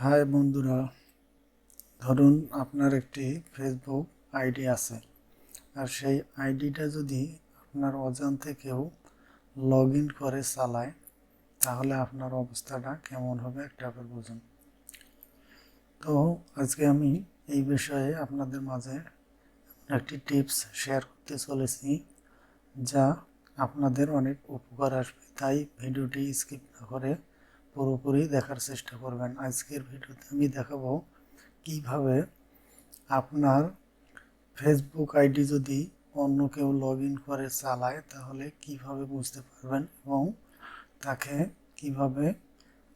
High বন্ধুরা, ধরুন আপনার একটি ফেসবুক আইডি আছে, আর সেই আইডিটা যদি আপনার অজান্তে কেউ লগ ইন করে চালায়, তাহলে আপনার অবস্থাটা কেমন হবে একটাবার বুঝুন। তো আজকে আমি এই বিষয়ে আপনাদের মাঝে একটি টিপস শেয়ার করতে চলেছি, যা আপনাদের অনেক উপকার আসবে। তাই ভিডিওটি স্কিপ না করে পুরোপুরি দেখার চেষ্টা করবেন। আজকের ভিডিওতে আমি দেখাবো কিভাবে আপনার ফেসবুক আইডি যদি অন্য কেউ লগ ইন করে চালায়, তাহলে কিভাবে বুঝতে পারবেন এবং তাকে কিভাবে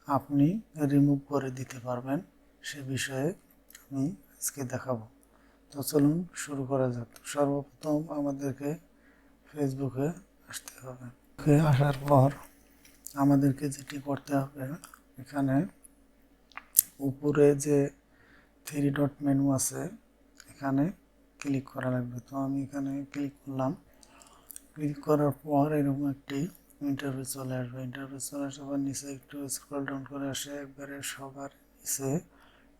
আপনি রিমুভ করে দিতে পারবেন সে বিষয়ে আমি আজকে দেখাবো। তো চলুন শুরু করা যাক। সর্বপ্রথম আমাদেরকে ফেসবুকে আসতে হবে। আসার পর আমাদেরকে যেটি করতে হবে, এখানে উপরে যে থ্রি ডট মেনু আছে, এখানে ক্লিক করা লাগবে। তো আমি এখানে ক্লিক করলাম। ক্লিক করার পর এরকম একটি ইন্টারফেস চলে আসবে। ইন্টারফেস চলে আসার পর নিচে একটু স্ক্রল ডাউন করে আসে, একবারে সবার নিচে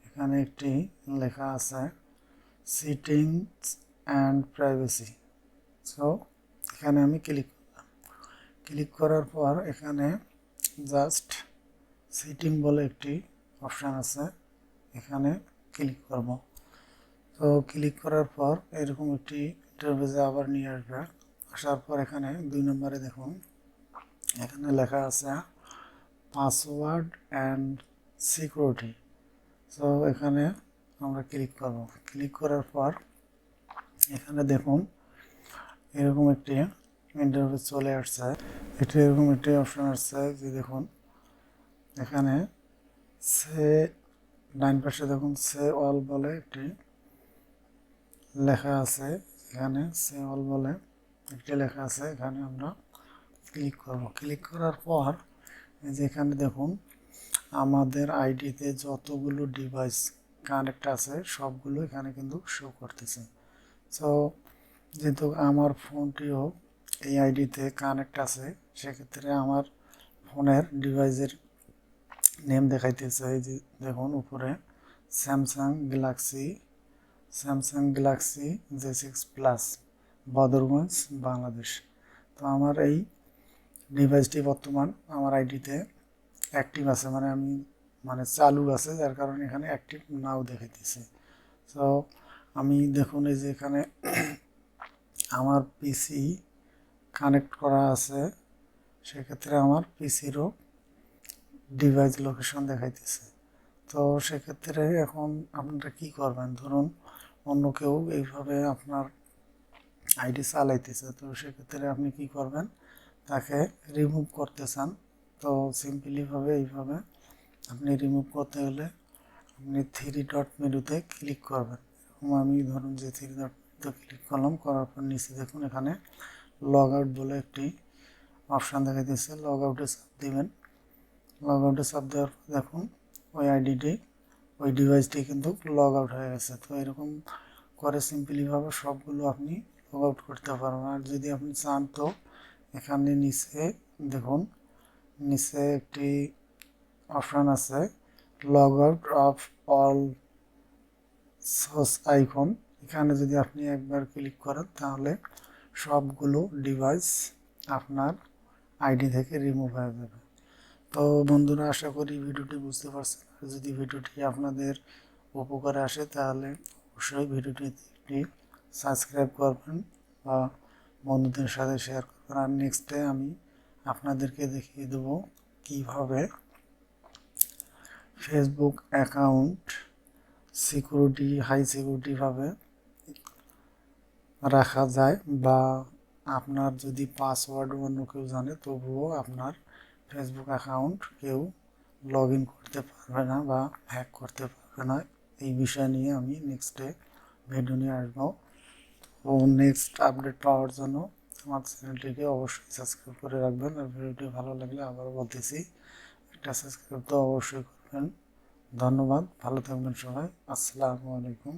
এখানে একটি লেখা আছে সেটিংস অ্যান্ড প্রাইভেসি। সো এখানে আমি ক্লিক করলাম। ক্লিক করার পর এখানে জাস্ট সেটিং বলে একটি অপশান আছে, এখানে ক্লিক করব। তো ক্লিক করার পর এরকম একটি ইন্টারফেসে আবার নিয়ে আসবে। আসার পর এখানে 2 নম্বরে দেখুন, এখানে লেখা আছে পাসওয়ার্ড অ্যান্ড সিকিউরিটি। তো এখানে আমরা ক্লিক করব। ক্লিক করার পর এখানে দেখুন এরকম একটি ইন্টারফেস চলে আসছে। এটি এরকম একটি অপশন আসছে যে দেখুন এখানে সে ডাইন পাশে দেখুন সে অল বলে একটি লেখা আছে। এখানে সে অল বলে একটি লেখা আছে, এখানে আমরা ক্লিক করব। ক্লিক করার পর যেখানে দেখুন আমাদের আইডিতে যতগুলো ডিভাইস কানেক্ট আছে সবগুলো এখানে কিন্তু শো করতেছে। সো যেহেতু আমার ফোনটিও এই আইডিতে কানেক্ট আছে, সেক্ষেত্রে আমার ফোনের ডিভাইসের নেম দেখাইতেছে। এই যে দেখুন উপরে Samsung Galaxy J6 plus, Badarganj, Bangladesh. তো আমার এই ডিভাইসটি বর্তমান আমার আইডিতে অ্যাক্টিভ আছে, মানে চালু আছে, যার কারণে এখানে অ্যাক্টিভ নাও দেখাইতেছে। তো আমি দেখুন এই যে এখানে আমার পিসি কানেক্ট করা আছে, সেক্ষেত্রে আমার পিসিরও ডিভাইস লোকেশন দেখাইতেছে। তো সেক্ষেত্রে এখন আপনারা কি করবেন, ধরুন অন্য কেউ এইভাবে আপনার আইডি চালাইতেছে, তো সেক্ষেত্রে আপনি কি করবেন, তাকে রিমুভ করতে চান। তো সিম্পলিভাবে এইভাবে আপনি রিমুভ করতে হলে আপনি থ্রি ডট মেনুতে ক্লিক করবেন। এরকম আমি ধরুন যে থ্রি ডট মেনুতে ক্লিক করলাম, করার পর নিচে দেখুন এখানে লগ আউট বলে একটি অপশান দেখা দিচ্ছে, লগ আউটে চাপ দিবেন। লগ আউটে চাপ দেওয়ার পর দেখুন ওই আইডিটি, ওই ডিভাইসটি কিন্তু লগ আউট হয়ে গেছে। তো এরকম করে সিম্পলিভাবে সবগুলো আপনি লগ আউট করতে পারবেন। আর যদি আপনি চান তো এখানে নিচে দেখুন, নিচে একটি অপশান আছে log out of all source icon. এখানে যদি আপনি একবার ক্লিক করেন, তাহলে সবগুলো ডিভাইস আপনার আইডি থেকে রিমুভ হয়ে যাবে। তো বন্ধুরা, আশা করি ভিডিওটি বুঝতে পারছেন। আর যদি ভিডিওটি আপনাদের উপকারে আসে, তাহলে অবশ্যই ভিডিওটি একটি সাবস্ক্রাইব করবেন বা বন্ধুদের সাথে শেয়ার করবেন। আর নেক্সটে আমি আপনাদেরকে দেখিয়ে দেবো কিভাবে ফেসবুক অ্যাকাউন্ট হাই সিকিউরিটিভাবে রাখা যায়, বা আপনার যদি পাসওয়ার্ড অন্য কেউ জানে, তবুও আপনার ফেসবুক অ্যাকাউন্ট কেউ লগ ইন করতে পারবে না বা হ্যাক করতে পারবে না। এই বিষয় নিয়ে আমি নেক্সটে ভিডিও নিয়ে আসবো। তো নেক্সট আপডেট পাওয়ার জন্য আমার চ্যানেলটিকে অবশ্যই সাবস্ক্রাইব করে রাখবেন। আর ভিডিওটি ভালো লাগলে আবারও বলতেছি, একটা সাবস্ক্রাইব তো অবশ্যই করবেন। ধন্যবাদ, ভালো থাকবেন সবাই। আসসালামু আলাইকুম।